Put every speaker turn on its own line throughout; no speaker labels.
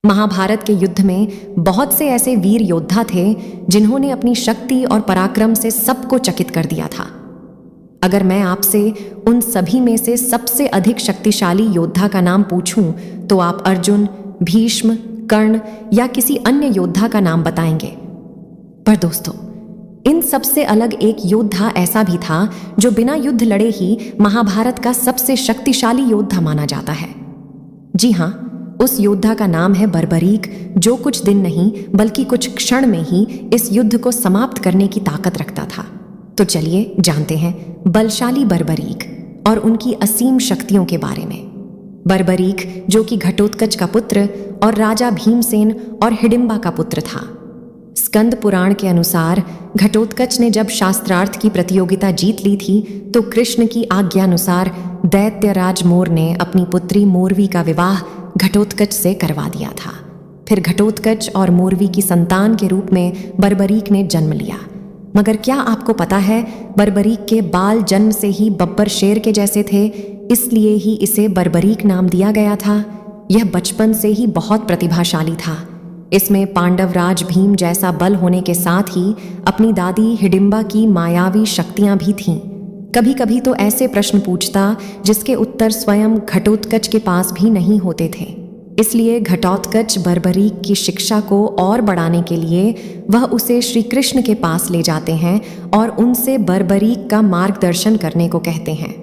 महाभारत के युद्ध में बहुत से ऐसे वीर योद्धा थे जिन्होंने अपनी शक्ति और पराक्रम से सबको चकित कर दिया था। अगर मैं आपसे उन सभी में से सबसे अधिक शक्तिशाली योद्धा का नाम पूछूं तो आप अर्जुन, भीष्म, कर्ण या किसी अन्य योद्धा का नाम बताएंगे। पर दोस्तों, इन सबसे अलग एक योद्धा ऐसा भी था जो बिना युद्ध लड़े ही महाभारत का सबसे शक्तिशाली योद्धा माना जाता है। जी हाँ, उस योद्धा का नाम है बर्बरीक, जो कुछ दिन नहीं बल्कि कुछ क्षण में ही इस युद्ध को समाप्त करने की ताकत रखता था। तो चलिए जानते हैं बलशाली बर्बरीक और उनकी असीम शक्तियों के बारे में। बर्बरीक, जो कि घटोत्कच का पुत्र और राजा भीमसेन और हिडिंबा का पुत्र था। स्कंद पुराण के अनुसार घटोत्कच ने जब शास्त्रार्थ की प्रतियोगिता जीत ली थी तो कृष्ण की आज्ञानुसार दैत्यराज मोर ने अपनी पुत्री मोरवी का विवाह घटोत्कच से करवा दिया था। फिर घटोत्कच और मोरवी की संतान के रूप में बर्बरीक ने जन्म लिया। मगर क्या आपको पता है, बर्बरीक के बाल जन्म से ही बब्बर शेर के जैसे थे, इसलिए ही इसे बर्बरीक नाम दिया गया था। यह बचपन से ही बहुत प्रतिभाशाली था। इसमें पांडवराज भीम जैसा बल होने के साथ ही अपनी दादी हिडिंबा की मायावी शक्तियां भी थीं। कभी कभी तो ऐसे प्रश्न पूछता जिसके उत्तर स्वयं घटोत्कच के पास भी नहीं होते थे। इसलिए घटोत्कच बर्बरीक की शिक्षा को और बढ़ाने के लिए वह उसे श्री कृष्ण के पास ले जाते हैं और उनसे बर्बरीक का मार्गदर्शन करने को कहते हैं।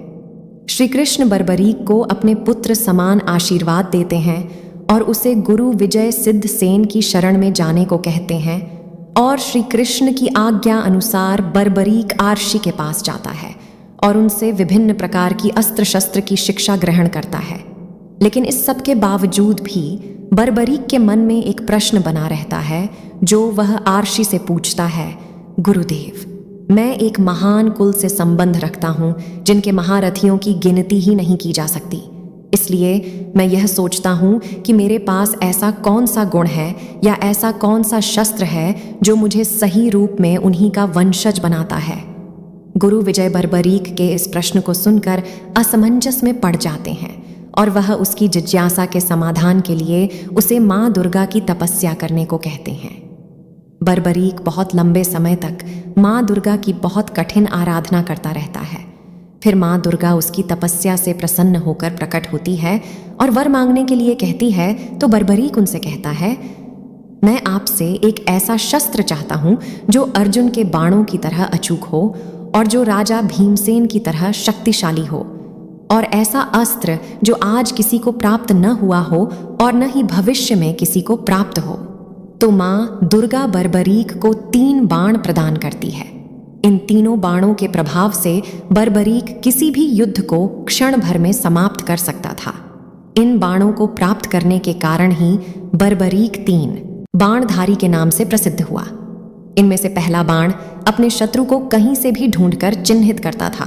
श्री कृष्ण बर्बरीक को अपने पुत्र समान आशीर्वाद देते हैं और उसे गुरु विजय सिद्ध सेन की शरण में जाने को कहते हैं और श्री कृष्ण की आज्ञा अनुसार बर्बरीक आर्षि के पास जाता है और उनसे विभिन्न प्रकार की अस्त्र शस्त्र की शिक्षा ग्रहण करता है। लेकिन इस सब के बावजूद भी बर्बरीक के मन में एक प्रश्न बना रहता है जो वह आर्षि से पूछता है, गुरुदेव, मैं एक महान कुल से संबंध रखता हूँ जिनके महारथियों की गिनती ही नहीं की जा सकती। इसलिए मैं यह सोचता हूँ कि मेरे पास ऐसा कौन सा गुण है या ऐसा कौन सा शस्त्र है जो मुझे सही रूप में उन्हीं का वंशज बनाता है। गुरु विजय बर्बरीक के इस प्रश्न को सुनकर असमंजस में पड़ जाते हैं और वह उसकी जिज्ञासा के समाधान के लिए उसे माँ दुर्गा की तपस्या करने को कहते हैं। बर्बरीक बहुत लंबे समय तक माँ दुर्गा की बहुत कठिन आराधना करता रहता है। फिर माँ दुर्गा उसकी तपस्या से प्रसन्न होकर प्रकट होती है और वर मांगने के लिए कहती है। तो बर्बरीक उनसे कहता है, मैं आपसे एक ऐसा शस्त्र चाहता हूँ जो अर्जुन के बाणों की तरह अचूक हो और जो राजा भीमसेन की तरह शक्तिशाली हो, और ऐसा अस्त्र जो आज किसी को प्राप्त न हुआ हो और न ही भविष्य में किसी को प्राप्त हो। तो माँ दुर्गा बर्बरीक को 3 बाण प्रदान करती है। इन तीनों बाणों के प्रभाव से बर्बरीक किसी भी युद्ध को क्षण भर में समाप्त कर सकता था। इन बाणों को प्राप्त करने के कारण ही बर्बरीक 3 बाणधारी के नाम से प्रसिद्ध हुआ। इनमें से पहला बाण अपने शत्रु को कहीं से भी ढूंढकर चिन्हित करता था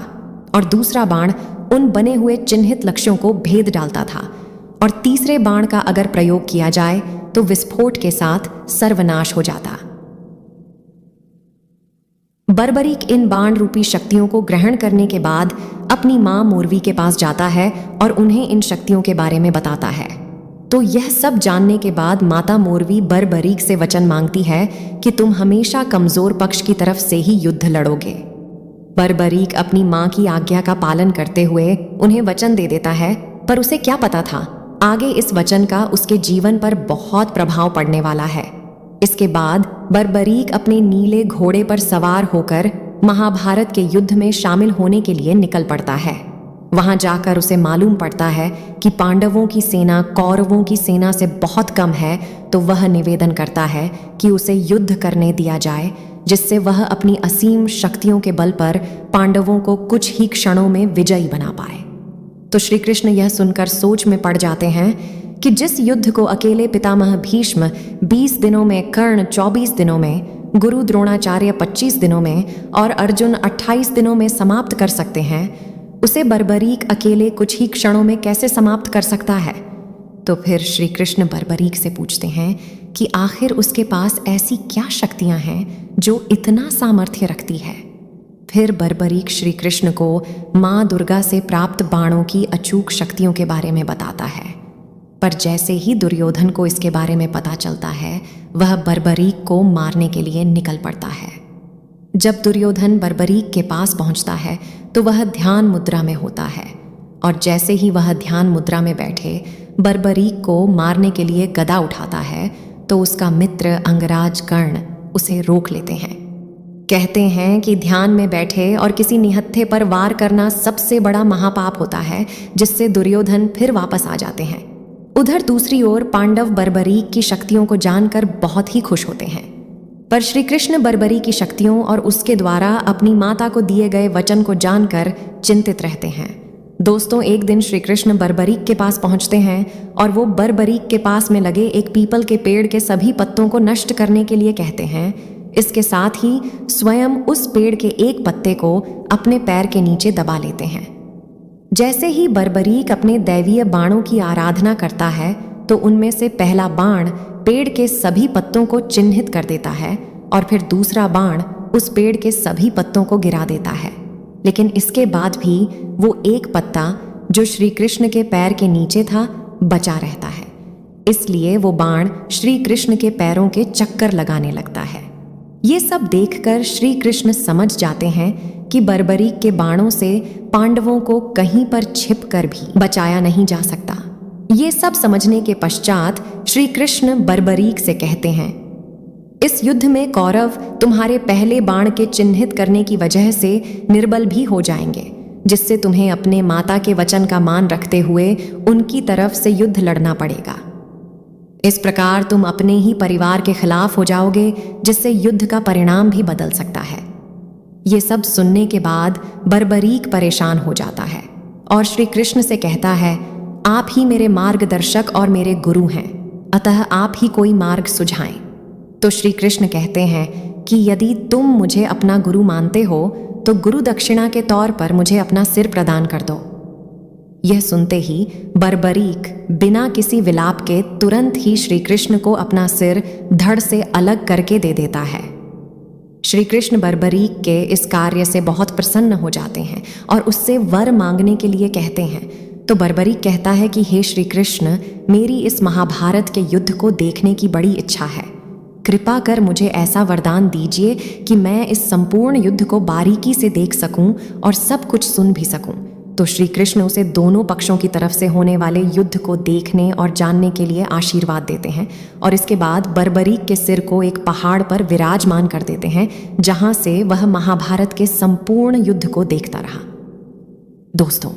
और दूसरा बाण उन बने हुए चिन्हित लक्ष्यों को भेद डालता था और तीसरे बाण का अगर प्रयोग किया जाए तो विस्फोट के साथ सर्वनाश हो जाता। बर्बरीक इन बाण रूपी शक्तियों को ग्रहण करने के बाद अपनी माँ मोरवी के पास जाता है और उन्हें इन शक्तियों के बारे में बताता है। तो यह सब जानने के बाद माता मोरवी बर्बरीक से वचन मांगती है कि तुम हमेशा कमजोर पक्ष की तरफ से ही युद्ध लड़ोगे। बर्बरीक अपनी माँ की आज्ञा का पालन करते हुए उन्हें वचन दे देता है, पर उसे क्या पता था आगे इस वचन का उसके जीवन पर बहुत प्रभाव पड़ने वाला है। इसके बाद बर्बरीक अपने नीले घोड़े पर सवार होकर महाभारत के युद्ध में शामिल होने के लिए निकल पड़ता है। वहां जाकर उसे मालूम पड़ता है कि पांडवों की सेना कौरवों की सेना से बहुत कम है, तो वह निवेदन करता है कि उसे युद्ध करने दिया जाए, जिससे वह अपनी असीम शक्तियों के बल पर पांडवों को कुछ ही क्षणों में विजयी बना पाए। तो श्री कृष्ण यह सुनकर सोच में पड़ जाते हैं कि जिस युद्ध को अकेले पितामह भीष्म 20 दिनों में, कर्ण 24 दिनों में, गुरु द्रोणाचार्य 25 दिनों में और अर्जुन 28 दिनों में समाप्त कर सकते हैं, उसे बर्बरीक अकेले कुछ ही क्षणों में कैसे समाप्त कर सकता है। तो फिर श्री कृष्ण बर्बरीक से पूछते हैं कि आखिर उसके पास ऐसी क्या शक्तियां हैं जो इतना सामर्थ्य रखती है। फिर बर्बरीक श्री कृष्ण को माँ दुर्गा से प्राप्त बाणों की अचूक शक्तियों के बारे में बताता है। पर जैसे ही दुर्योधन को इसके बारे में पता चलता है, वह बर्बरीक को मारने के लिए निकल पड़ता है। जब दुर्योधन बर्बरीक के पास पहुंचता है तो वह ध्यान मुद्रा में होता है, और जैसे ही वह ध्यान मुद्रा में बैठे बर्बरीक को मारने के लिए गदा उठाता है तो उसका मित्र अंगराज कर्ण उसे रोक लेते हैं। कहते हैं कि ध्यान में बैठे और किसी निहत्थे पर वार करना सबसे बड़ा महापाप होता है, जिससे दुर्योधन फिर वापस आ जाते हैं। उधर दूसरी ओर पांडव बर्बरीक की शक्तियों को जानकर बहुत ही खुश होते हैं, पर श्री कृष्ण बर्बरी की शक्तियों और उसके द्वारा अपनी माता को दिए गए वचन को जानकर चिंतित रहते हैं। दोस्तों, एक दिन श्री कृष्ण बर्बरीक के पास पहुंचते हैं और वो बर्बरीक के पास में लगे एक पीपल के पेड़ के सभी पत्तों को नष्ट करने के लिए कहते हैं। इसके साथ ही स्वयं उस पेड़ के एक पत्ते को अपने पैर के नीचे दबा लेते हैं। जैसे ही बर्बरीक अपने दैवीय बाणों की आराधना करता है तो उनमें से पहला बाण पेड़ के सभी पत्तों को चिन्हित कर देता है और फिर दूसरा बाण उस पेड़ के सभी पत्तों को गिरा देता है। लेकिन इसके बाद भी वो एक पत्ता जो श्री कृष्ण के पैर के नीचे था बचा रहता है। इसलिए वो बाण श्री कृष्ण के पैरों के चक्कर लगाने लगता है। ये सब देखकर श्री कृष्ण समझ जाते हैं कि बर्बरीक के बाणों से पांडवों को कहीं पर छिपकर भी बचाया नहीं जा सकता। ये सब समझने के पश्चात श्री कृष्ण बर्बरीक से कहते हैं, इस युद्ध में कौरव तुम्हारे पहले बाण के चिन्हित करने की वजह से निर्बल भी हो जाएंगे, जिससे तुम्हें अपने माता के वचन का मान रखते हुए उनकी तरफ से युद्ध लड़ना पड़ेगा। इस प्रकार तुम अपने ही परिवार के खिलाफ हो जाओगे, जिससे युद्ध का परिणाम भी बदल सकता है। ये सब सुनने के बाद बर्बरीक परेशान हो जाता है और श्री कृष्ण से कहता है, आप ही मेरे मार्गदर्शक और मेरे गुरु हैं, अतः आप ही कोई मार्ग सुझाएं। तो श्री कृष्ण कहते हैं कि यदि तुम मुझे अपना गुरु मानते हो तो गुरु दक्षिणा के तौर पर मुझे अपना सिर प्रदान कर दो। यह सुनते ही बर्बरीक बिना किसी विलाप के तुरंत ही श्री कृष्ण को अपना सिर धड़ से अलग करके दे देता है। श्री कृष्ण बर्बरीक के इस कार्य से बहुत प्रसन्न हो जाते हैं और उससे वर मांगने के लिए कहते हैं। तो बर्बरीक कहता है कि हे श्री कृष्ण, मेरी इस महाभारत के युद्ध को देखने की बड़ी इच्छा है। कृपा कर मुझे ऐसा वरदान दीजिए कि मैं इस संपूर्ण युद्ध को बारीकी से देख सकूं और सब कुछ सुन भी सकूं। तो श्री कृष्ण उसे दोनों पक्षों की तरफ से होने वाले युद्ध को देखने और जानने के लिए आशीर्वाद देते हैं और इसके बाद बर्बरीक के सिर को एक पहाड़ पर विराजमान कर देते हैं, जहां से वह महाभारत के संपूर्ण युद्ध को देखता रहा। दोस्तों,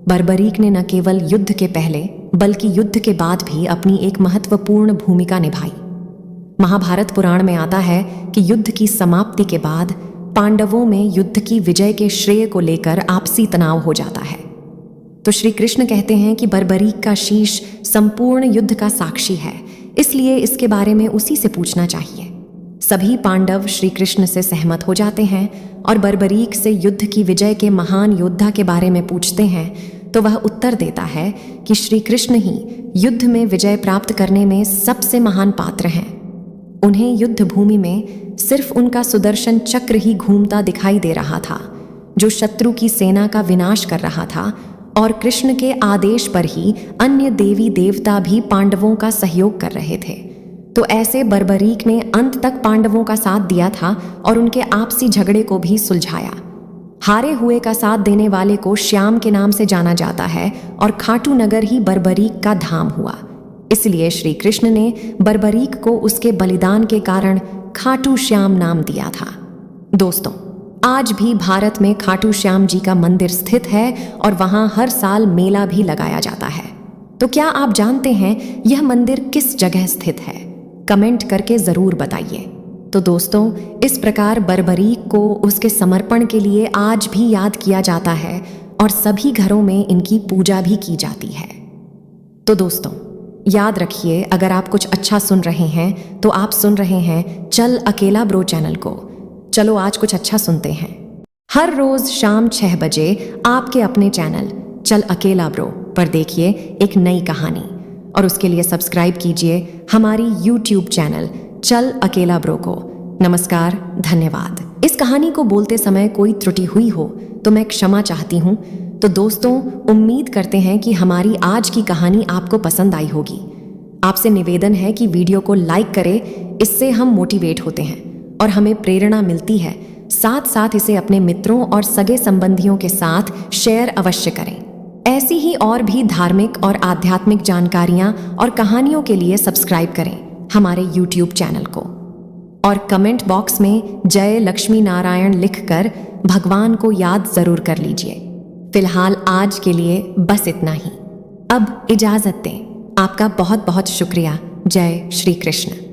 बर्बरीक ने न केवल युद्ध के पहले बल्कि युद्ध के बाद भी अपनी एक महत्वपूर्ण भूमिका निभाई। महाभारत पुराण में आता है कि युद्ध की समाप्ति के बाद पांडवों में युद्ध की विजय के श्रेय को लेकर आपसी तनाव हो जाता है। तो श्री कृष्ण कहते हैं कि बर्बरीक का शीश संपूर्ण युद्ध का साक्षी है, इसलिए इसके बारे में उसी से पूछना चाहिए। सभी पांडव श्री कृष्ण से सहमत हो जाते हैं और बर्बरीक से युद्ध की विजय के महान योद्धा के बारे में पूछते हैं। तो वह उत्तर देता है कि श्री कृष्ण ही युद्ध में विजय प्राप्त करने में सबसे महान पात्र हैं। उन्हें युद्ध भूमि में सिर्फ उनका सुदर्शन चक्र ही घूमता दिखाई दे रहा था, जो शत्रु की सेना का विनाश कर रहा था, और कृष्ण के आदेश पर ही अन्य देवी देवता भी पांडवों का सहयोग कर रहे थे। तो ऐसे बर्बरीक ने अंत तक पांडवों का साथ दिया था और उनके आपसी झगड़े को भी सुलझाया। हारे हुए का साथ देने वाले को श्याम के नाम से जाना जाता है और खाटू नगर ही बर्बरीक का धाम हुआ। इसलिए श्री कृष्ण ने बर्बरीक को उसके बलिदान के कारण खाटू श्याम नाम दिया था। दोस्तों, आज भी भारत में खाटू श्याम जी का मंदिर स्थित है और वहां हर साल मेला भी लगाया जाता है। तो क्या आप जानते हैं यह मंदिर किस जगह स्थित है? कमेंट करके जरूर बताइए। तो दोस्तों, इस प्रकार बर्बरीक को उसके समर्पण के लिए आज भी याद किया जाता है और सभी घरों में इनकी पूजा भी की जाती है। तो दोस्तों, याद रखिए, अगर आप कुछ अच्छा सुन रहे हैं तो आप सुन रहे हैं चल अकेला ब्रो चैनल को। चलो आज कुछ अच्छा सुनते हैं। हर रोज शाम 6 बजे आपके अपने चैनल चल अकेला ब्रो पर देखिए एक नई कहानी, और उसके लिए सब्सक्राइब कीजिए हमारी YouTube चैनल चल अकेला ब्रो को। नमस्कार, धन्यवाद। इस कहानी को बोलते समय कोई त्रुटि हुई हो तो मैं क्षमा चाहती हूँ। तो दोस्तों, उम्मीद करते हैं कि हमारी आज की कहानी आपको पसंद आई होगी। आपसे निवेदन है कि वीडियो को लाइक करें, इससे हम मोटिवेट होते हैं और हमें प्रेरणा मिलती है। साथ साथ इसे अपने मित्रों और सगे संबंधियों के साथ शेयर अवश्य करें। ऐसी ही और भी धार्मिक और आध्यात्मिक जानकारियां और कहानियों के लिए सब्सक्राइब करें हमारे YouTube चैनल को और कमेंट बॉक्स में जय लक्ष्मी नारायण लिखकर भगवान को याद जरूर कर लीजिए। फिलहाल आज के लिए बस इतना ही। अब इजाजत दें। आपका बहुत बहुत शुक्रिया। जय श्री कृष्ण।